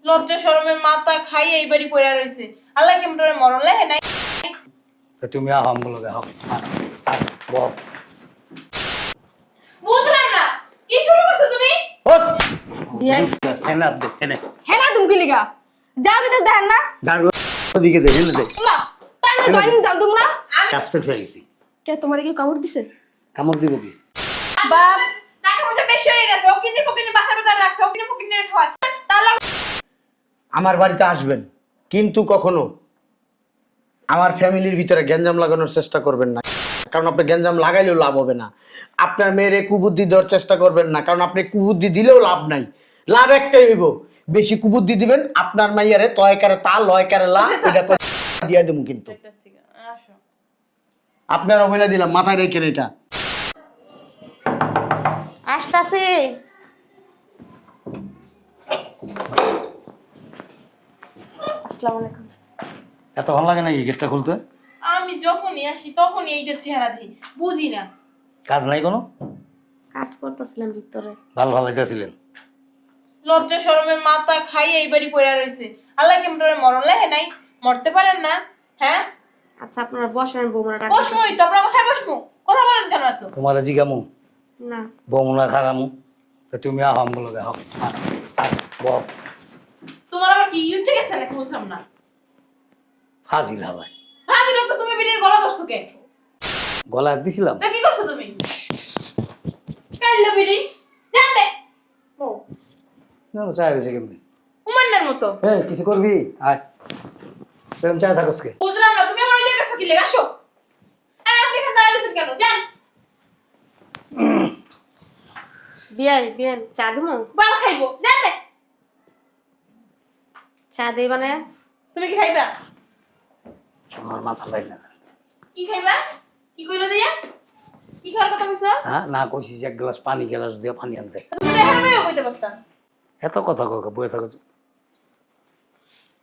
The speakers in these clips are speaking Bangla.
লজ্জা শরমের মাথা খাই এই বাড়ি পড়ে রইছে। আল্লাহ কেমন মরণ লেহে নাই। তুমি আহ আমগুলোকে আহ বল বুঝলাম না কি শুরু করছো তুমি? বিয়াই সেনা দেখতে নে হেনা তুমি কি লিগা যা দিতে দেখেন না জানলো ওদিকে দেখে না দেখ না তাই না বাইরে যাও তোমরা কাছে হয়ে গেছি কে তোমারে কি কামড় দিছে কামড় দিব কি বাপ টাকা পয়সা বেশি হয়ে গেছে। ওকিনি ফকিনি বাসা বেতার রাখছে। ওকিনি ফকিনি খাওয়ায়। তাহলে আমার বাড়িতে আসবেন, কিন্তু কখনো আমার ফ্যামিলির ভিতরে গ্যাঞ্জাম লাগানোর চেষ্টা করবেন না, কারণ আপনি গ্যাঞ্জাম লাগাইলেও লাভ হবে না। আপনার মেয়েরে কুবুদ্ধি দেওয়ার চেষ্টা করবেন না, কারণ আপনি কুবুদ্ধি দিলেও লাভ নাই। লাভ একটাই হইব, বেশি কুবুদ্ধি দিবেন আপনার মাইয়ারে তয়কারে তা লয়কারে লা এটা দিয়া দেবো। কিন্তু আসো। আপনার অবহেলা দিলাম, মাথায় রেখেন এটা। আসতাছি আসসালামু আলাইকুম এত ভালো লাগে নাকি গেটটা খুলতে? আমি যখনই আসি তখনই এইটার চেহারা দেখি, বুঝি না। কাজ নাই কোনো? কাজ করতেছিলাম ভিতরে ভালো ভালো যাইতেছিলেন। লজ্জা শরমের মাথা খাই এই বাড়ি পড়ে রইছে। আল্লাহ কেমন মরণ লেহে নাই। মরতে পারেন না? হ্যাঁ আচ্ছা আপনারা বসেন বৌমারা ডাক বসমুই তো। আপনার কোথায় বসমু? কথা বলেন কেন এত? তোমার জিগামু না বমুনা খারামু তুমি আহ আমগুলোকে আহ বল তোমার আবার কি উঠে গেছে নাকি বুঝলাম না। হাজির হালায় ভাবি লোক তো তুমি বিড়ির গলা ধরছো কে? গলা হাত দিছিলাম। তা কি করছো তুমি? কাইল্লা বিড়ি জানতে ও না চাই রয়েছে কেমনি উমান্নার মতো। হ্যাঁ কিছু করবি আয় এরকম চায় থাকস কে? বুঝলাম না তুমি আমার ওই জায়গায় কি লেগে আসো। আপনি এখানে দাঁড়িয়ে রয়েছেন কেন? যান। বিয়াই বিয়ান চা দিমু বাল খাইবো জানতে। চা দেই বানায় তুমি কি খাইবা? আমার মাথা লাগ না। কি খাইবা? কি কইলা দিয়া? কি খাওয়ার কথা কইছো? হ্যাঁ না কইছিস এক গ্লাস পানি গ্লাস দিয়ে পানি আনতে। তুমি তো এখানে বইও কইতে পারতা। এত কথা কাউকে বয়ে থাকো।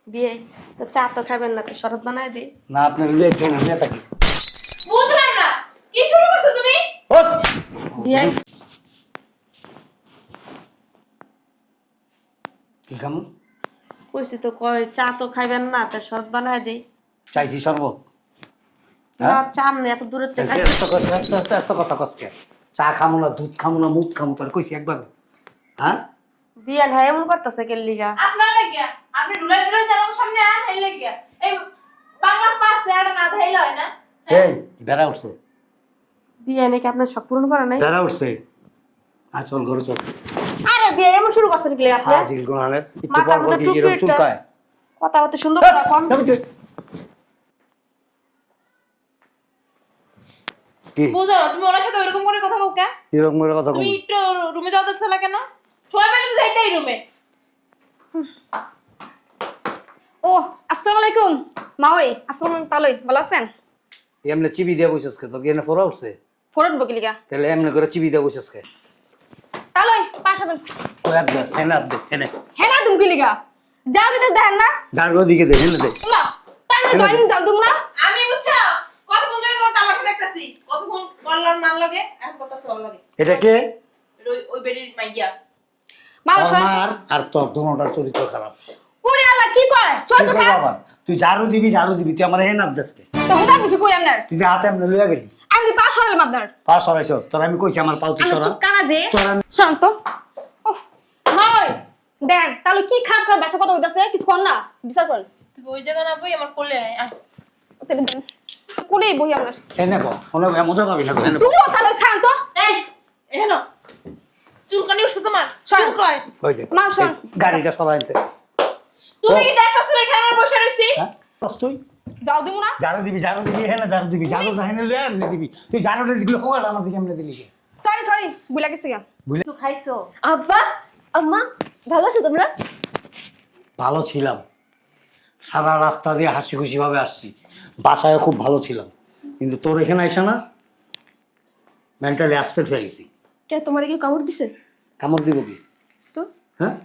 বিয়াই তো চা তো খাবেন না তো শরবত বানায় দেই না আপনার লেট ট্রেনে নিয়ে থাকি। বুঝলাম না কি শুরু করছো তুমি? বিয়াই কি কাম? কইছি তো কয় চা তো খাইবেন না তো শরবত বানায় দেই চাইছি শরবত। না চা নেই এত দূরের থেকে এত কথা কসকে? চা খামো না, দুধ খামো না, মুখ খামো, তোর কইছি একবার। হ্যাঁ বিয়ান হ্যাঁ এমন করতেছে কে লিগা আপনার লাগিয়া আপনি ডুলাই ডুলাই যাবেন সামনে আন হেল লাগিয়া এই বাংলার পাশে আর না ধাইলা হয় না। এই বেড়া উঠছে, বিয়ান কি আপনার সব পূরণ করে নাই বেড়া উঠছে। চল ঘরে চল। আরে বিয়া এমন শুরু করছেন কি লিগা আপনি হাজির গুনানের একটু মাথার পর মধ্যে কি টুপি এরকম একটা। চুলকায়। কথা বলতে সুন্দর করে রাখুন কি বুঝো তুমি ওনার সাথে ওইরকম করে কথা কও কে? এরকম করে কথা তুমি কম? একটু রুমে যাওয়া যাচ্ছে না কেন? সবাই মিলে তো যাইতেই রুমে। ও আসসালামু আলাইকুম মাওই আসসালামু তালই ভালো আছেন এমনি চিবি দিয়ে বসেছ কে? তোর কি এনে পড়া উঠছে? ফোরন বকি লিগা তাহলে এমনি করে চিবি দিয়ে বসেছ কে? তালই পাশাবেন তো এক গ্লাস সেনা দে এনে হেনা তুমি কি লিগা যা দিতে দেখেন না জানলো দিকে দে এনে দে। না তাই না বাইরে যাও তোমরা আমি বুঝছো কতক্ষণ ধরে তোমার তামাশা দেখতাছি। কতক্ষণ বললাম মান লাগে এখন কথা সল লাগে। এটা কে? ওই বেরির মাইয়া। মাও সর আমার আর তোর দুটোটার চরিত্র খারাপ। ওরে আল্লাহ কি করে চল তুই তো কই বাবা? তুই ঝাড়ু দিবি তুই আমার হে নাপ দেশকে। তো হুদা কিছু কই আপনার তুই যে হাতে এমনি লইয়া গেলি আমি পাশ হইলাম আপনার পা সরাইছস। তোর আমি কইছি আমার পাও তুই আমি সরা। চুপ কানা যে তোর আমি শান্ত ওহ মাওই দেন তাহলে কি খারাপ খারাপ বাসা কথা হইতাছে কিছু কর না বিচার করেন তুই ওই জায়গা না বই আমার কোলে আয়। আয়। তাহলে দেন কোনে বই আপনার এনে বল অনেক মজা পাবি না তো এনে বল। তুমিও তাহলে শান্ত এই এনো চুলকানি উঠছে তোমার? চুল কয়? ওই যে মা শোন। এই গাড়িটা সরাইতে। তুমি কি দেখতাছ না এখানে আমরা বসে রইছি? হ্যাঁ বস তুই যাও দিমু না ঝাড়ু দিবি হ্যাঁ ঝাড়ু দিবি না হেনে লইয়া এমনি দিবি। তুই ঝাড়ুটা দিবি হোগাটা আমার দিকে এমনি দিলি কে? সরি বুলা গেছি গা তো খাইছো? আব্বা আম্মা ভালো আছো তোমরা? ভালো ছিলাম, সারা রাস্তা দিয়ে হাসি খুশি ভাবে আসছি, বাসায় খুব ভালো ছিলাম, কিন্তু তোর এখানে আইসা না মেন্টালি আপসেট হয়ে গেছি। কে তোমারে কি কামড় দিছে? কামড় দিব কি? তো হ্যাঁ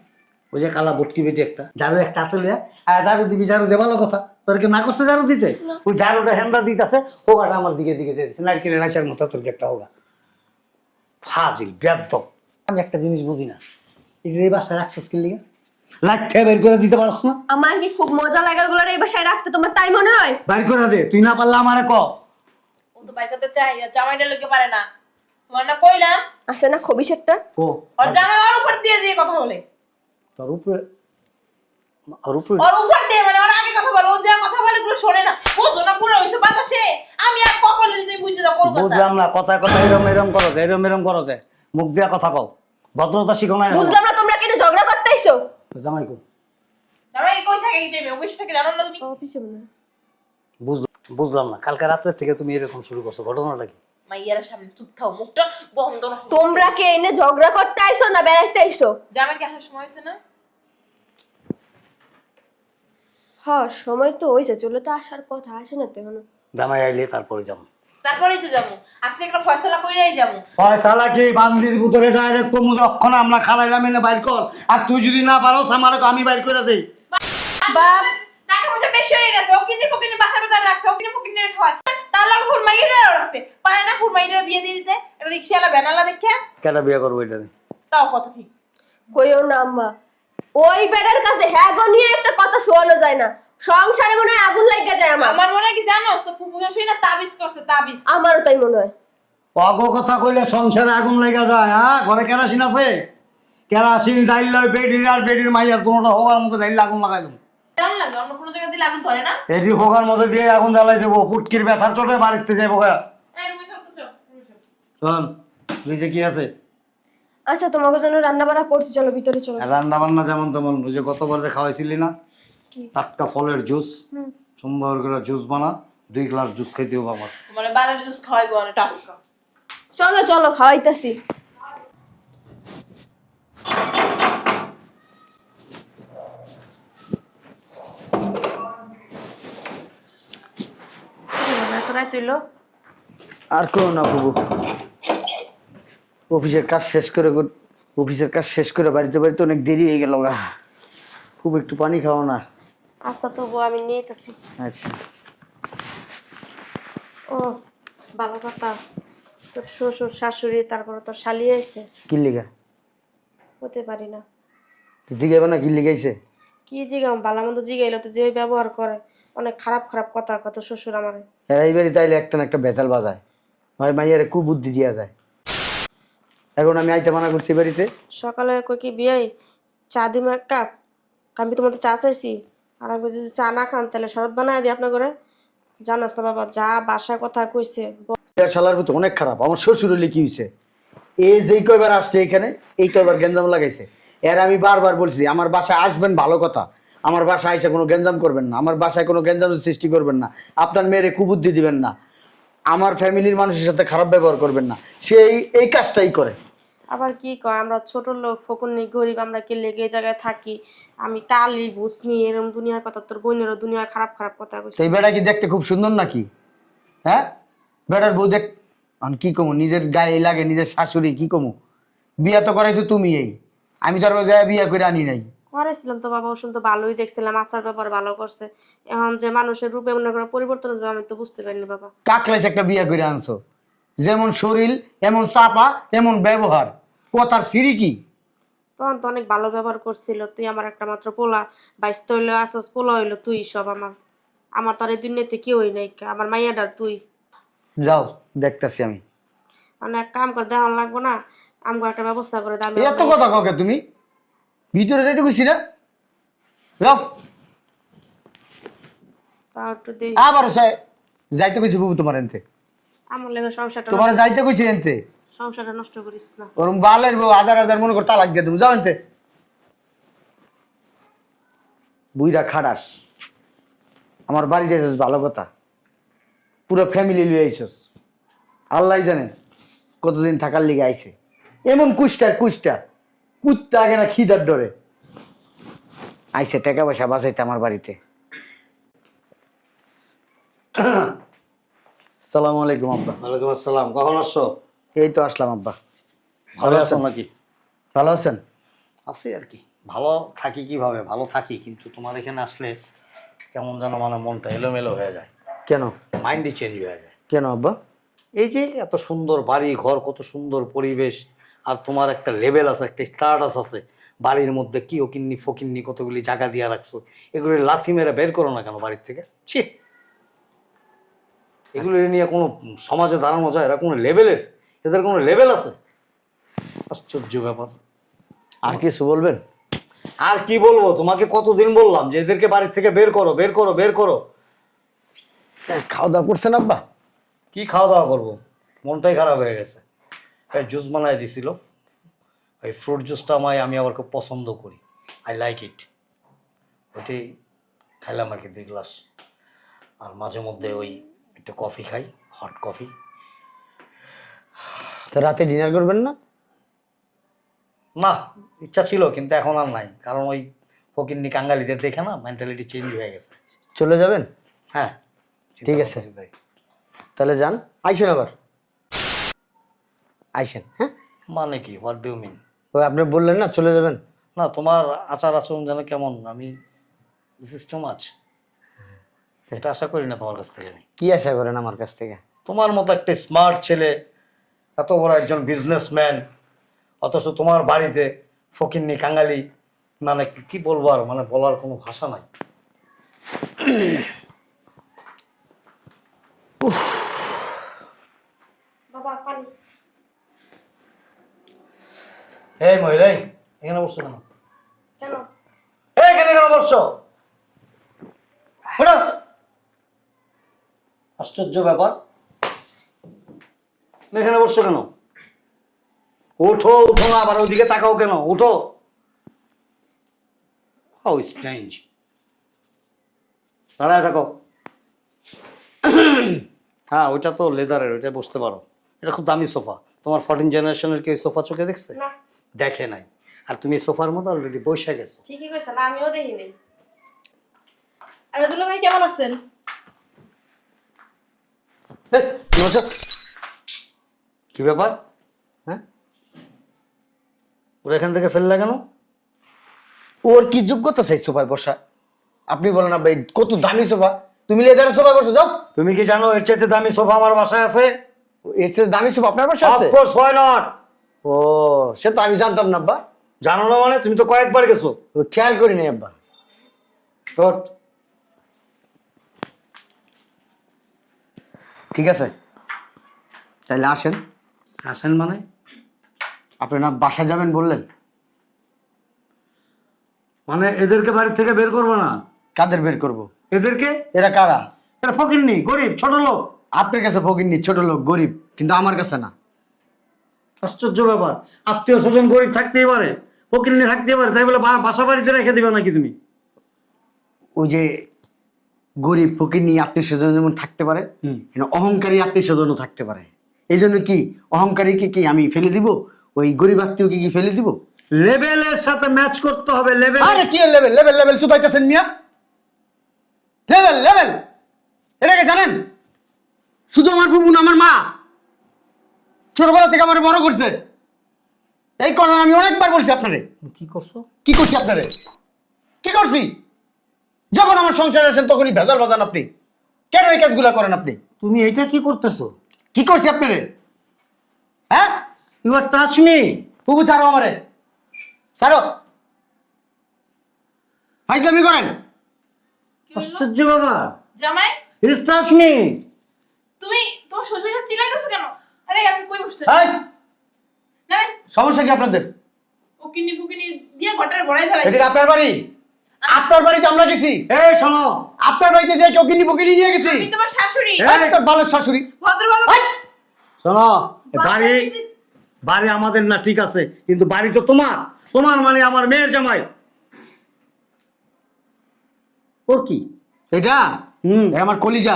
ওই যে কালা বটকি বেটি একটা ঝাড়ু একটা হাতে লইয়া ঝাড়ু দিবি ভালো কথা। তোর কি না করছে ঝাড়ু দিতে? ওই ঝাড়ুটা হ্যান্ডা দিতেছে, হোগাটা আমার দিকে দিকে দিতেছে, নারকেলের আচার মতো তোর কি একটা হোগা। ফাজিল বেদ্দপ। আমি একটা জিনিস বুঝি না, এই যে এই বাসায় রাখছিস কি লিগা? লাইট খেয়ে বের করে দিতে পারছ না? আমার কি খুব মজা লাগে ওগুলো এই বাসায় রাখতে, তোমার তাই মনে হয়? বের করে দে, তুই না পারলে আমারে ক। ও তো বাইর করতে চাই, আর জামাইটা লোকে পারে না। তোমার না কইলাম, আছে না খবিস একটা? ও ওর জামাই ওর উপর দিয়ে যে কথা বলে। তোর উপরে ওর উপরে ওর উপর দিয়ে মানে ওর আগে কথা বলে, ও যা কথা বলে গুলো শোনে না। বুঝো না পুরো হইছে বাতাসে। আমি আর কখনো যদি তুমি বুঝতে যাও কোন কথা। বুঝলাম না, কথায় কথায় এরম এরম করো কে, এরম এরম করো কে? মুখ দিয়া কথা কও, ভদ্রতা শিখো না। বুঝলাম না তোমরা কেন ঝগড়া করতে আইছো? জামাই কো, জামাই কই থাকে এই টাইমে? অফিস থেকে জানো না তুমি? অফিসে মনে হয়। বুঝলাম না, কালকে রাতের থেকে তুমি এরকম শুরু করছো, ঘটনাটা কি? মাইয়ার সামনে চুপ থাও, মুখটা বন্ধ রাখো। তোমরা কে এনে ঝগড়া করতে আইছো না বেড়াইতে আইছো? জামাইর কি আসার সময় হয়েছে না? হ্যাঁ সময় তো হয়েছে, চলে তো আসার কথা, আসে না তো এখনো। জামাই আইলে তারপরে যাবো। তারপরেই তো যাবো, আজকে একটা ফয়সালা কইরাই যাবো। ফয়সালা কি বান্দির ভিতরে ডাইরেক্ট কমু যখন আমরা খালাইলাম এনে বাইর কর, আর তুই যদি না পারোস আমারে আমি বাইর করে দেই। বাপ টাকা পয়সা বেশি হয়ে গেছে, ও কিনে ফকিনে বাসার ভিতরে রাখছে, ও কিনে ফকিনে খাওয়ায়। তার লাগে ফুরমাইয়েরও রাখছে, পারে না ফুরমাইয়ের বিয়ে দিয়ে দিতে? একটা রিক্সাওয়ালা ভ্যানালা দেখে কেন বিয়ে করবো এটা? তাও কথা ঠিক। কইও না আম্মা, ওই বেটার কাছে হ্যাঁ গো নিয়ে একটা কথা শোয়ানো যায় না, সংসারে মনে হয় আগুন লাগা যায় আমার। আমার মনে হয় কি জানো, তো ফুফু শাশুড়ি না তাবিজ করছে, তাবিজ। আমারও তাই মনে হয়। অগ কথা কইলে সংসারে আগুন লেগে যায়। হ্যাঁ, ঘরে কেরাসিন আছে? কেরাসিন ডাইল বেডির আর বেডির মাইয়ার কোনোটা হোগার মতো ডাইল আগুন লাগাই দেবো। কেমন লাগে? অন্য কোনো জায়গা দিলে আগুন ধরে না? এটি হোগার মধ্যে দিয়ে আগুন জ্বালাই দেবো, পুটকির ব্যথার চোটে বাড়িতে যাইবো। এই রুমে সব তো রুমে সব। শোন, নিজে কি আছে? আচ্ছা তোমাকে জন্য রান্না বান্না করছি, চলো ভিতরে চলো। রান্না বান্না যেমন তেমন, ওই যে গতবার যে খাওয়াইছিলি না, কি? টাটকা ফলের জুস, হুম। সুন্দর করে জুস বানা, 2 গ্লাস জুস খাইতে হবে আমার। মানে বালের জুস খাওয়াইবো অনেক টাটকা। চলো চলো খাওয়াইতাছি। এত রাত হইলো? আর করো না বাবু, অফিসের কাজ শেষ করে বাড়িতে বাড়িতে অনেক দেরি হয়ে গেল গা। খুব একটু পানি খাও না। আচ্ছা তবু আমি নিয়ে আসি। আচ্ছা ও ভালো কথা, তোর শ্বশুর শাশুড়ি তারপরে তোর শালি আইছে, কি লিগা হতে পারি না। জিগাইবা না কি লিগাইছে? কি জিগাম, ভালো মন্দ জিগাইলো তো যে ব্যবহার করে, অনেক খারাপ খারাপ কথা কত শ্বশুর আমারে। এই বাড়ি তাইলে একটা না একটা বেতাল বাজায়, ভাই মাইয়ারে কুবুদ্ধি দিয়া যায়। এখন আমি আইতে মানা করছি বাড়িতে। সকালে কই কি বিয়ে চা দিব এক কাপ, আমি তোমার চা চাইছি, আর আমি যদি চা না খান তাহলে শরৎ বানায় দিই আপনার ঘরে। জানোস না বাবা, যা বাসার কথা কইছে। শালার মতো অনেক খারাপ। আমার শ্বশুর হলে কি হয়েছে, এই যেই কয়বার আসছে এখানে, এই কয়বার গেঞ্জাম লাগাইছে। এর আমি বারবার বলছি আমার বাসায় আসবেন ভালো কথা, আমার বাসায় এসে কোনো গেঞ্জাম করবেন না, আমার বাসায় কোনো গেঞ্জাম সৃষ্টি করবেন না, আপনার মেয়েরে কুবুদ্ধি দিবেন না, আমার ফ্যামিলির মানুষের সাথে খারাপ ব্যবহার করবেন না। সে এই কাজটাই করে। আবার কি কয়, আমরা ছোট লোক ফকুন্নি গরিব, আমরা কি লেগে এই জায়গায় থাকি, আমি টালি বুসমি এরকম দুনিয়ার কথা, তোর বোনেরও দুনিয়ার খারাপ খারাপ কথা কইছে। সেই বেড়া কি দেখতে খুব সুন্দর নাকি? হ্যাঁ, বেড়ার বউ দেখ, আমি কি কমু, নিজের গায়ে লাগে, নিজের শাশুড়ি কি কমু? বিয়া তো করাইছো তুমি, এই আমি তো আর ওই জায়গায় বিয়া করে আনি নাই। করেছিলাম তো বাবা, ওষুধ তো ভালোই দেখছিলাম, আচার ব্যাপার ভালো করছে। এখন যে মানুষের রূপে মনে করে পরিবর্তন হবে আমি তো বুঝতে পারিনি বাবা। কাকলাইছে একটা বিয়া করে আনছো, যেমন শরীর এমন চাপা এমন ব্যবহার, কথার সিঁড়ি কি? তখন তো অনেক ভালো ব্যবহার করছিল, তুই আমার একটা মাত্র পোলা, বাইশটা হইলো আসস, পোলা হইলো তুই, সব আমার আমার তো আর এই দুনিয়াতে কেউই নাই, আমার মাইয়াডার তুই। যাও দেখতাছি আমি। মানে এক কাম করে দেখান লাগবো না, আমগো একটা ব্যবস্থা করে দাম। এত কথা কাউকে তুমি ভিতরে যাইতে কইছি না, যাও। তাও একটু দিই, আবার যাইতে কইছি বুবু তোমার এনতে, আমার লেগে সংসারটা তোমার যাইতে কইছি এনতে। সংসারটা নষ্ট করিস না। ওরম বালের বউ 1000 মনে করে তালাক দিয়ে তুমি, যাও এনতে। বুইরা খাড়াস, আমার বাড়িতে এসেছ ভালো কথা, পুরো ফ্যামিলি লিয়ে আইসস, আল্লাহ জানে কতদিন থাকার লিগে আইছে। এমন কুত্তা আগে না খিদার ডরে আইসে টাকা পয়সা বাঁচাইতে আমার বাড়িতে। সালাম আলাইকুম আব্বা। ওয়ালাইকুম আসসালাম, কখন আসছো? এই তো আসলাম আব্বা। ভালো আছো নাকি? ভালো আছেন? আছি আর কি, ভালো থাকি কিভাবে, ভালো থাকি, কিন্তু তোমার এখানে আসলে কেমন যেন মানে মনটা এলোমেলো হয়ে যায়, কেন? মাইন্ডই চেঞ্জ হয়ে যায়। কেন আব্বা? এই যে এত সুন্দর বাড়ি ঘর, কত সুন্দর পরিবেশ, আর তোমার একটা লেভেল আছে, একটা স্ট্যাটাস আছে, বাড়ির মধ্যে কি ওকিন্নি ফকিন্নি কতগুলি জায়গা দিয়ে রাখছো, এগুলি লাথি মেরে বের করো না কেন বাড়ির থেকে? ছি, এগুলো নিয়ে কোনো সমাজে দাঁড়ানো যায়? এরা কোনো লেভেলের, এদের কোনো লেভেল আছে? আশ্চর্য ব্যাপার। আর কিছু বলবেন? আর কি বলবো, তোমাকে কতদিন বললাম যে এদেরকে বাড়ির থেকে বের করো, বের করো, বের করো। খাওয়া দাওয়া করছেন আব্বা? কি খাওয়া দাওয়া করবো, মনটাই খারাপ হয়ে গেছে। জুস বানায় দিছিল, ওই ফ্রুট জুসটা আমি আবার খুব পছন্দ করি, আই লাইক ইট। ওইটাই খাইলাম আর কি 2 গ্লাস। আর মাঝে মধ্যে ওই একটু কফি খাই, হট কফি। তো রাতে ডিনার করবেন না? না, ইচ্ছা ছিল কিন্তু এখন আর নাই, কারণ ওই ফকিন্নি কাঙ্গালিদের দেখে না মেন্টালিটি চেঞ্জ হয়ে গেছে। চলে যাবেন? হ্যাঁ ঠিক আছে, তাহলে যান। আইসেন আবার, আইসেন। হ্যাঁ, মানে কি, হোয়াট ডু ইউ মিন? ওই আপনি বললেন না চলে যাবেন। না, তোমার আচার আচরণ যেন কেমন, আমি দিস ইজ টু মাচ। এটা আশা করি না তোমার কাছ থেকে আমি। কি আশা করেন আমার কাছ থেকে? তোমার মতো একটা স্মার্ট ছেলে, এত বড় একজন বিজনেসম্যান, অথচ তোমার বাড়িতে ফকিন্নি কাঙ্গালি, মানে কি বলবো আর, মানে বলার কোনো ভাষা নাই। বাবা পানি। এই মহিলা, এখানে বসছো কেন? কেন? এখানে কেন বসছো? ওঠো। আশ্চর্য ব্যাপার, এখানে বসছো কেন? উঠো, উঠো না, আবার ওইদিকে তাকাও কেন? উঠো। How strange. দাঁড়ায় থাকো। হ্যাঁ, ওইটা তো লেদারের, ওইটা বসতে পারো। এটা খুব দামি সোফা। তোমার 14 জেনারেশনের কি সোফা চোখে দেখছে? না। দেখে নাই। আর তুমি সোফার মধ্যে অলরেডি বসে গেছো। ঠিকই কইছেন, আমিও দেখিনি। আরে দুলা ভাই কেমন আছেন? এই, কি বলছো? কি ব্যাপার? হ্যাঁ, ওরা এখান থেকে ফেললে কেন? ওর কি যোগ্যতা চাই সোফায় বসা? আপনি বলেন না ভাই, কত দামি সোফা, তুমি লেদারের সোফায় বসে যাও। তুমি কি জানো এর চাইতে দামি সোফা আমার বাসায় আছে? এর চেয়ে দামি সোফা আপনার বাসায় অফ আছে? Course, why not? ও, সে তো আমি জানতাম না আব্বা। জানো না মানে? তুমি তো কয়েকবার গেছো। ও, খেয়াল করি নাই আব্বা। তোর ঠিক আছে, তাহলে আসেন। আসেন মানে? আপনি না বাসা যাবেন বললেন, মানে এদেরকে বাড়ি থেকে বের করবো না? কাদের বের করব? এদেরকে? এরা কারা? এরা ফকিন্নি, গরিব, ছোট লোক। আপনার কাছে ফকিন্নি, ছোট লোক, গরিব, কিন্তু আমার কাছে না। আশ্চর্য ব্যাপার, আত্মীয় স্বজন গরিব থাকতেই পারে, ফকিন্নি থাকতেই পারে, তাই বলে বাসা বাড়িতে রেখে দিবে নাকি তুমি? ওই যে গরিব ফকিন্নি আত্মীয় স্বজন যেমন থাকতে পারে, অহংকারী আত্মীয় স্বজনও থাকতে পারে। এই জন্য কি অহংকারীকে কি আমি ফেলে দিব? ওই গরিব আত্মীয়কে কি ফেলে দিব? লেভেলের সাথে ম্যাচ করতে হবে, লেভেল। আরে কি লেভেল, লেভেল লেভেল চুদাইতেছেন মিয়া? লেভেল লেভেল এটাকে জানেন? শুধু আমার বুবু না, আমার মা ছোটবেলা থেকে আমার বড় করছে। এই কথা আমি অনেকবার বলছি আপনারে। কি করছো? কি করছি আপনারে? কি করছি? যখন আমার সংসারে আসেন তখনই ভেজাল বাজান আপনি। কেন এই কাজগুলা করেন আপনি? তুমি এটা কি করতেছো? কি করছি আপনারে? হ্যাঁ, ইউ আর টাচ মি। বুবু ছাড়ো আমারে, ছাড়ো। ফাইজলামি করেন? কি হলো? আশ্চর্য বাবা, জামাই, ইজ টাচ মি। তুমি তোমার শ্বশুরের সাথে চিল্লাইতেছো কেন? আরে আপনি কই বসছেন? এই, না, সমস্যা কি আপনাদের? ফকিনি ফকিনি দিয়ে ঘটার গড়াই ফেলাই। এদিকে আপনার বাড়ি, আপনার বাড়িতে আমরা গেছি। এই শোনো, আপনার বাড়িতে যে চকিনি বকিনি নিয়ে গেছি। আমি তোমার শাশুড়ি। একটা বালের শাশুড়ি। ভদ্রভাবে শোনো, বাড়ি বাড়ি আমাদের না, ঠিক আছে, কিন্তু বাড়ি তো তোমার। তোমার মানে আমার মেয়ের জামাই। ওর কি? এটা এ আমার কলিজা।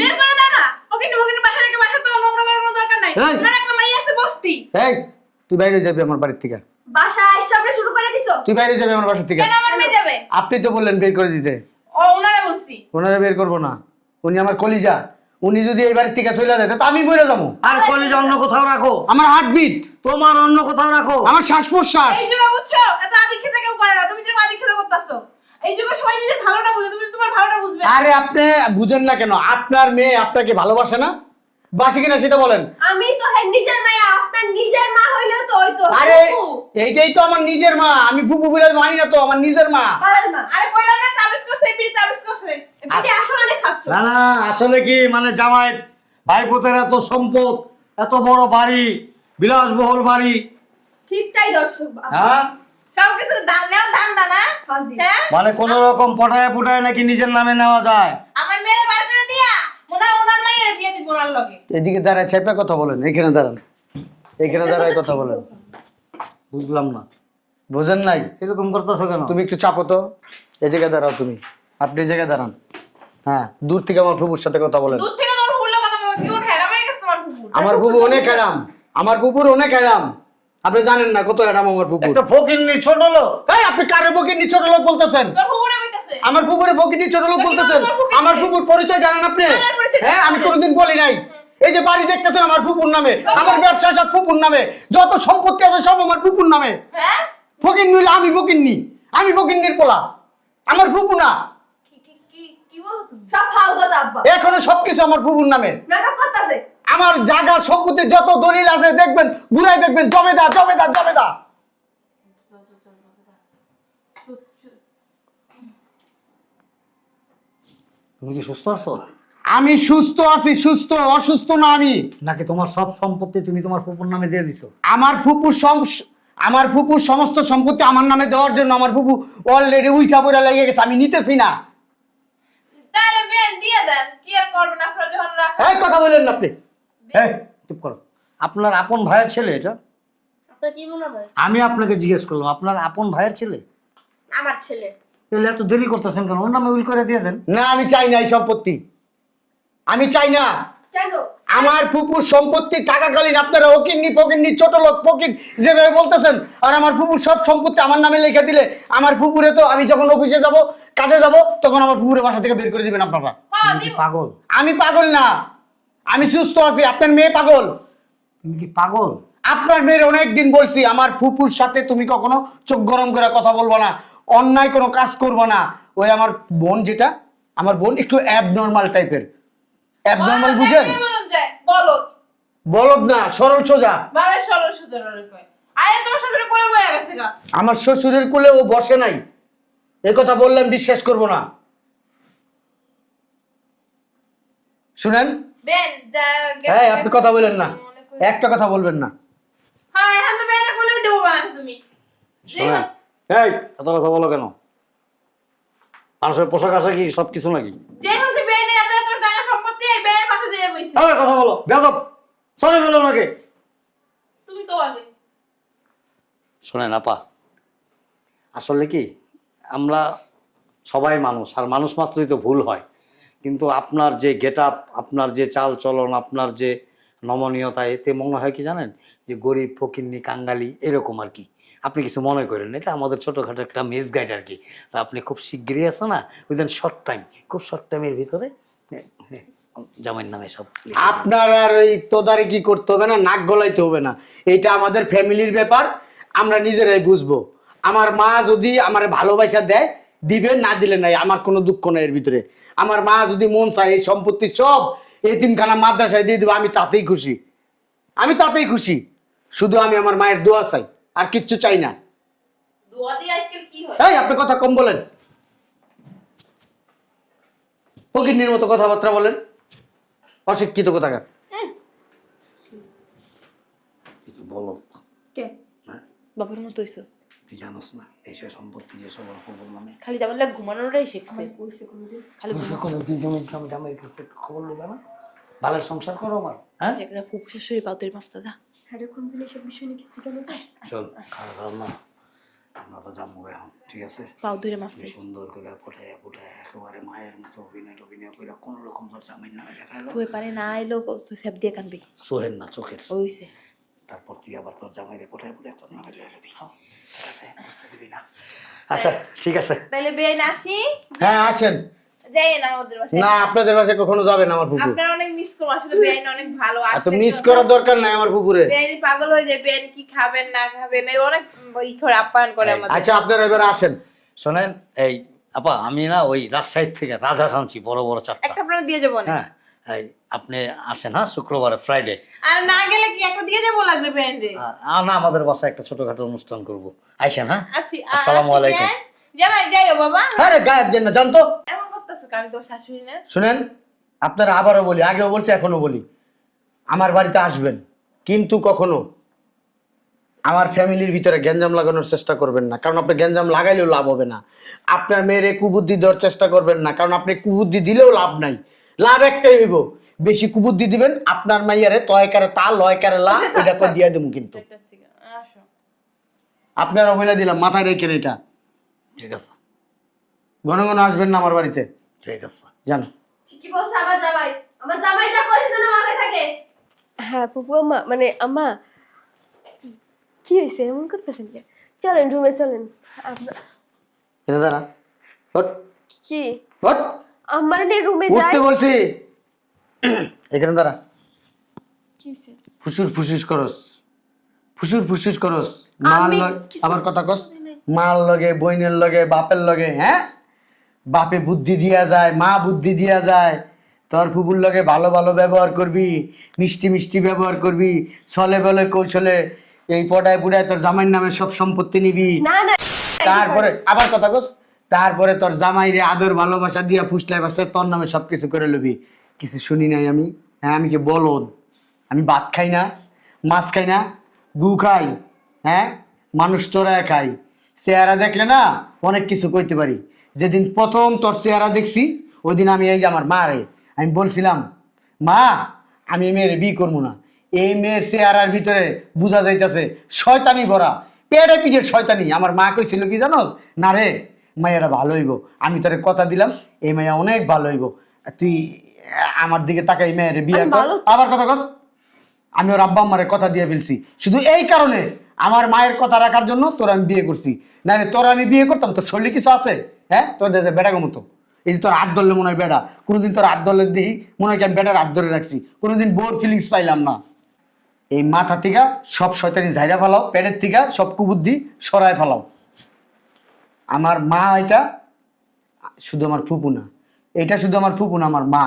বের করে দাও না। ফকিনি ফকিনি বাসা রেখে বাসা তো নোংরা করার কোনো দরকার নাই। এই। ওনার একটা মাই আছে বস্তি। এই, তুই বাইরে যাবি আমার বাড়ির থেকে। বাসা আইসা আপনি শুরু করে দিছো। তুই বাইরে যাবি আমার বাসা থেকে। কেন আমার মেয়ে যাবে? আপনি তো বললেন বের করে দিতে। ও উনারে বলছি। ওনারা বের করবো না, উনি আমার কলিজা। উনি যদি এই বাড়ির থেকে চলে যায় তো আমি মরে যাবো। আর কলেজ অন্য কোথাও রাখো, আমার হার্টবিট, তোমার অন্য কোথাও রাখো। আমার শ্বাস প্রশ্বাস। এই যুগে বুঝছো? এত আদিক্ষেতা কেউ করে না। তুমি যেরকম আদিক্ষেতা করতেছো। এই যুগে সবাই নিজের ভালোটা বুঝে, তুমি তোমার ভালোটা বুঝবে না। আরে আপনি বুঝেন না কেন? আপনার মেয়ে আপনাকে ভালোবাসে না? বাসি কিনা সেটা বলেন। আমি তো হে নিজের মায়া, আপনার নিজের মা হইলেও তো ওই তো আরে ফুপু। এইটাই তো আমার নিজের মা, আমি ফুপু বলে মানি না তো, আমার নিজের মা। বাবার মা। আরে কইলাম না তাবিজ করছে, এই পিড়ি তাবিজ করছে। এটা আসলে অনেক খাচ্ছ। না না, আসলে কি মানে জামাইয়ের ভাইপোতের এত সম্পদ, এত বড় বাড়ি, বিলাসবহুল বাড়ি, ঠিকটাই দর্শক বাবা। হ্যাঁ সবকিছু দান নেওয়া দান দানা। ফাজিল। হ্যাঁ মানে কোন রকম পটায় পুটায় নাকি নিজের নামে নেওয়া যায়? আমার মেয়ে বার করে দিয়া মনে হয় ওনার মায়ের বিয়ে দিব ওনার লগে। এদিকে দাঁড়ায় চেপে কথা বলেন, এখানে দাঁড়ান, এখানে দাঁড়ায় কথা বলেন। বুঝলাম না, বুঝেন নাই? এরকম করতেছো কেন? তুমি একটু চাপো তো, এই জায়গায় দাঁড়াও তুমি, আপনি এই জায়গায় দাঁড়ান। হ্যাঁ, দূর থেকে আমার ফুপুর সাথে কথা বলেন। দূর থেকে তোর ফুল কথা কই কি ওর হেরাম হয়ে গেছে তোমার ফুল। আমার ফুপু অনেক আরাম, আমার ফুপুর অনেক আরাম, আপনি জানেন না কত আরাম আমার ফুপুর। একটা ফকিন্নি ছোট লোক। এই আপনি কারে বকিনি ছোট লোক বলতেছেন? তোর ফুপুরে কইতাছে। আমার ফুপুরে বকিনি ছোট লোক তো কি বলতেছেন? বলবো ফুপুরে? আমার ফুপুর পরিচয় জানেন আপনি? আমার পরিচয় হ্যাঁ, আমি জানি। কোনোদিন বলি নাই। এই যে বাড়ি দেখতেছেন আমার ফুপুর নামে, আমার ব্যবসা সব ফুপুর নামে, যত সম্পত্তি আছে সব আমার ফুপুর নামে। হ্যাঁ ফকিন্নি হইলে আমি ফকিন্নি, আমি ফকিন্নির পোলা, আমার ফুপু না। কি কি কি কি বলো তুমি? সব ফাও কথা আব্বা। এখনো সবকিছু আমার ফুপুর নামে। নাটক করতেছে। আমার জায়গা সম্পত্তি যত দলিল আছে দেখবেন, ঘুরাই দেখবেন জমেদার জমেদার জমেদার। তুমি কি সুস্থ আছো আমি সুস্থ আছি, সুস্থ, অসুস্থ না আমি। নাকি তোমার সব সম্পত্তি তুমি তোমার ফুপুর নামে দিয়ে দিছো? আমার ফুপুর সমস্ত সম্পত্তি আমার নামে দেওয়ার জন্য আমার ফুপু অলরেডি উইঠা পড়া লেগে গেছে, আমি নিতেছি না। তাহলে বেন দিয়ে দেন, কি আর করবেন আপনারা যখন রাখেন। এই কথা বলেন না আপনি। এই চুপ করো। আপনার আপন ভাইয়ের ছেলে এটা? আপনার কি মনে হয়? আমি আপনাকে জিজ্ঞেস করলাম, আপনার আপন ভাইয়ের ছেলে? আমার ছেলে। তাহলে এত দেরি করতেছেন কেন? ওর নামে উইল করে দিয়ে দেন। না, আমি চাই না এই সম্পত্তি, আমি চাই না। কেন? আমার ফুপুর সম্পত্তি থাকাকালীন আপনারা ওকিন্নি ফকিন্নি ছোট লোক ফকির যেভাবে বলতেছেন, আর আমার ফুপুর সব সম্পত্তি আমার নামে লিখে দিলে আমার ফুপুরে তো আমি যখন অফিসে যাব, কাজে যাব, তখন আমার ফুপুরে বাসা থেকে বের করে দিবেন আপনারা। হ্যাঁ তুমি কি দিব। পাগল? আমি পাগল না, আমি সুস্থ আছি। আপনার মেয়ে পাগল। তুমি কি পাগল? আপনার মেয়ের অনেকদিন বলছি আমার ফুপুর সাথে তুমি কখনো চোখ গরম করে কথা বলবো না, অন্যায় কোনো কাজ করবো না। ওই আমার বোন, যেটা আমার বোন একটু অ্যাবনর্মাল টাইপের। অ্যাবনর্মাল বুঝেন? বলো বলদ না, সরল সোজা। বারে সরল সুন্দর কয় আরে তোমার সামনে করে বয়ে গেছে গা। আমার শ্বশুরের কোলে ও বসে নাই, এ কথা বললাম বিশ্বাস করবো না। শুনেন, বেন হ্যাঁ আপনি কথা বলেন না, একটা কথা বলবেন না। হ্যাঁ এখন তো বেনের কোলে উঠে বলবা না তুমি। শোনেন, এই এত কথা বলো কেন? মানুষের পোশাক আশাক কি সবকিছু নাকি? যে হচ্ছে বেনের এত এত টাকা সম্পত্তি এই বেনের পাশে দিয়ে বইছে। আরে কথা বলো, বেয়াদব। সরে বলো নাকি? তুমি তো আগে শোনেন আপা, আসলে কি আমরা সবাই মানুষ, আর মানুষ মাত্রই তো ভুল হয়। কিন্তু আপনার যে গেট আপ, আপনার যে চাল চলন, আপনার যে নমনীয়তা, এতে মনে হয় কি জানেন, যে গরিব ফকিন্নি কাঙ্গালি এরকম আর কি। আপনি কিছু মনে করেন, এটা আমাদের ছোটোখাটো একটা মিসগাইড আর কি। তা আপনি খুব শিগগিরই আছে না, উইদিন শর্ট টাইম, খুব শর্ট টাইমের ভিতরে জামাইয়ের নামে সব আপনার আর ওই তোদারে কি করতে হবে না, নাক গলাইতে হবে না, এটা আমাদের ফ্যামিলির ব্যাপার, আমরা নিজেরাই বুঝবো। আমার মা যদি আমার ভালোবাসা দেয় দিবে, না দিলে নাই, আমার কোনো দুঃখ নাই এর ভিতরে। আমার মা যদি মন চায় এই সম্পত্তি সব এতিমখানা মাদ্রাসায় দিয়ে দেবো, আমি তাতেই খুশি, আমি তাতেই খুশি। শুধু আমি আমার মায়ের দোয়া চাই, আর কিচ্ছু চাই না। দোয়া দিয়ে আজকাল কি হয়? এই আপনি কথা কম বলেন, ফকিন্নির মতো কথাবার্তা বলেন, অশিক্ষিত কোথাকার। বলো কে? বাবার মতো হইছস। তুই জানোস না এইসব সম্পত্তি যেসব খবর নামে খালি যেমন লাগে ঘুমানোটাই শিখছে। কইছে কোনদিন? খালি কোনোদিন জমি জামাইয়ের কাছে খবর নেবে না? ভালো সংসার করো আমার, হ্যাঁ? একটা খুব শেষই পাউতের মাছটা যা। হ্যাঁ, কোনদিন এসব বিষয় নিয়ে কিছু কেন যায়? শোন, খারাপ না, আমরা তো যাবো এখন, ঠিক আছে? পাউ ধরে মাপছে। তুমি সুন্দর করে ফোটায় ফোটায় একেবারে মায়ের মতো অভিনয় করে কোনো রকম তোর জামাইয়ের নামে দেখাইলো। তুই পারে না আইলো তুই স্যাপ দিয়ে কানবি। সোহেন না, চোখের। ওইছে তারপর তুই আবার তোর জামাইরে ফোটায় তোর নামে লয়ে যাবি, ঠিক আছে? বুঝতে দিবি না? আচ্ছা ঠিক আছে। তাইলে বেন আসি। হ্যাঁ আসেন। যাই না ওদের বাসায়। না, আপনাদের বাসায় কখনো যাবে না আমার ফুপু। আপনারা অনেক মিস করো, আসলে বেন অনেক ভালো। এত মিস করার দরকার নাই আমার ফুপুরে। বেন পাগল হয়ে যায়, বেন কি খাবেন না খাবেন এই অনেক ই করে আপ্যায়ন করে আমাদের। আচ্ছা আপনারা এবার আসেন। শোনেন, এই আপা, আমি না ওই রাজশাহী থেকে রাজহাঁস আনছি, বড় বড় চারটা। একটা আপনারা দিয়ে যাবো না। হ্যাঁ, এই, আপনি আসেন, হ্যাঁ, শুক্রবারে ফ্রাইডে। আর না গেলে কি একটা দিয়ে যাবো লাগবে ব্যান্ডে? না, আমাদের বাসায় একটা ছোটখাটো অনুষ্ঠান করব। আইসেন, হ্যাঁ। আচ্ছা আসসালামু আলাইকুম। জামাই যাইও বাবা। আরে গায়েব দেন না, জানতো। এমন করতেছো আমি তোর শাশুড়ি না? শুনেন, আপনারা আবারও বলি, আগেও বলছি এখনো বলি, আমার বাড়িতে আসবেন, কিন্তু কখনো আমার ফ্যামিলির ভিতরে গ্যাঞ্জাম লাগানোর চেষ্টা করবেন না, কারণ আপনি গ্যাঞ্জাম লাগাইলেও লাভ হবে না। আপনার মেয়েরে কুবুদ্ধি দেওয়ার চেষ্টা করবেন না, কারণ আপনি কুবুদ্ধি দিলেও লাভ নাই। লাভ একটাই হইব, বেশি কুবুদ্ধি দিবেন, আপনার মাইয়ারে তয়কারে তা লয়কারে লা এটা করে দিয়ে দেবো। কিন্তু আসো। আপনারা বলে দিলাম, মাথায় রেখেন এটা। ঠিক আছে, ঘন ঘন আসবেন না আমার বাড়িতে, ঠিক আছে। জান। ঠিকই বলছে আমার জামাই যা কইছে যেন মাথায় থাকে। হ্যাঁ ফুপু আম্মা, মানে আম্মা কি হয়েছে এমন করতেছেন কে? চলেন রুমে চলেন। এনে দাঁড়া, হট কি হট, আমার নে রুমে যাই। উঠতে বলছি, এখানে দাঁড়া। কি হয়েছে? ফুসুর ফুসুস করস, ফুসুর ফুসুস করস, মাল আমি লগে আবার কথা কস, মাল লগে, বইনের লগে, বাপের লগে। হ্যাঁ, বাপে বুদ্ধি দিয়া যায়, মা বুদ্ধি দিয়া যায়। তোর ফুপুর লগে ভালো ভালো ব্যবহার করবি, মিষ্টি মিষ্টি ব্যবহার করবি, ছলে বলে কৌশলে এই পড়ায় পুড়ায় তোর জামাইয়ের নামে সব সম্পত্তি নিবি। না না তারপরে আবার কথা কস, তারপরে তোর জামাইরে আদর ভালোবাসা দিয়া ফুসলায় বাসলায় তোর নামে সবকিছু করে লবি। কিছু শুনি নাই আমি? হ্যাঁ, আমি কি বলদ? আমি ভাত খাই না, মাছ খাই না, গু খাই, হ্যাঁ, মানুষ চড়ায় খাই। চেহারা দেখলে না অনেক কিছু কইতে পারি। যেদিন প্রথম তোর চেহারা দেখছি ওই দিন আমি এই যে আমার মা রে আমি বলছিলাম, মা আমি এই মেয়ের বিয়ে করবো না। এই মেয়ের চেহারার ভিতরে বোঝা যাইতেছে শয়তানি ভরা, পেটে পিঠের শয়তানি। আমার মা কইছিল কি জানোস, না রে মাইয়ারা ভালো হইব, আমি তোরে কথা দিলাম এই মাইয়া অনেক ভালো হইব, তুই আমার দিকে তাকাই মেয়ের বিয়ে আমি কর। ভালো- আবার কথা কস, আমি ওর আব্বা আম্মারে কথা দিয়ে ফেলছি শুধু এই কারণে, আমার মায়ের কথা রাখার জন্য তোর আমি বিয়ে করছি। না রে তোর আমি বিয়ে করতাম, তোর শরীরে কিছু আছে? হ্যাঁ, তোর দেখে বেড়াগো মতো, এই যে তোর হাত ধরলে মনে হয় বেড়া, কোনোদিন তোর হাত ধরলে দেখি মনে হয় কি আমি বেড়ার হাত ধরে রাখছি, কোনোদিন বোর ফিলিংস পাইলাম না। এই মাথা থেকে সব শয়তানি ঝাইরা ফেলাও, পেটের থেকে সব কুবুদ্ধি সরায় ফেলাও। আমার মা এটা শুধু আমার ফুপু না, এটা শুধু আমার ফুপু না, আমার মা।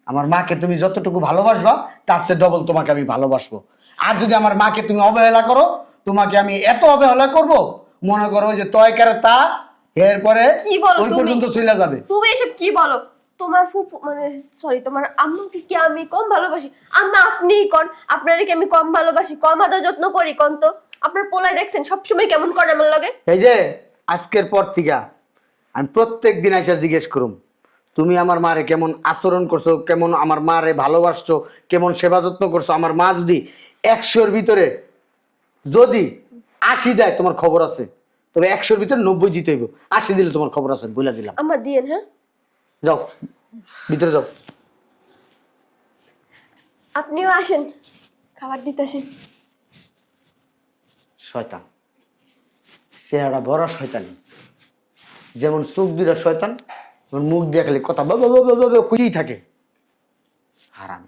আমার মাকে তুমি যতটুকু ভালোবাসবা তার চেয়ে ডবল তোমাকে আমি ভালোবাসবো। আর যদি আমার মাকে তুমি অবহেলা করো, তোমাকে আমি এত অবহেলা করব, মনে করো যে তয়কারে তা এরপরে কি বলো ওই তুমি? পর্যন্ত চলে যাবে। তুমি এসব কি বলো? তোমার ফুপু মানে সরি তোমার আম্মাকে কি আমি কম ভালোবাসি? আম্মা আপনিই কোন, আপনারে কি আমি কম ভালোবাসি, কম আদর যত্ন করি কোন? তো আপনার পোলায় দেখছেন সবসময় কেমন করে আমার লগে। এই যে আজকের পর থেকে আমি প্রত্যেক দিন এসে জিজ্ঞেস করুম তুমি আমার মারে কেমন আচরণ করছো, কেমন আমার মারে ভালোবাসছো, কেমন সেবা যত্ন করছো। আমার মা যদি 100-র ভিতরে যদি 80 দেয় তোমার খবর আছে, তবে 100-র ভিতরে 90 দিতে হইব। 80 দিলে তোমার খবর আছে, বলে দিলাম। আম্মা দিয়েন। হ্যাঁ যাও ভিতরে যাও। আপনিও আসেন, খাবার দিতেছেন। শয়তান, চেহারা বড় শয়তানি, যেমন চোখ দুটা শয়তান, মুখ দিয়ে খালি কথা বাবা বাবা বাবা কইই থাকে। হারাম।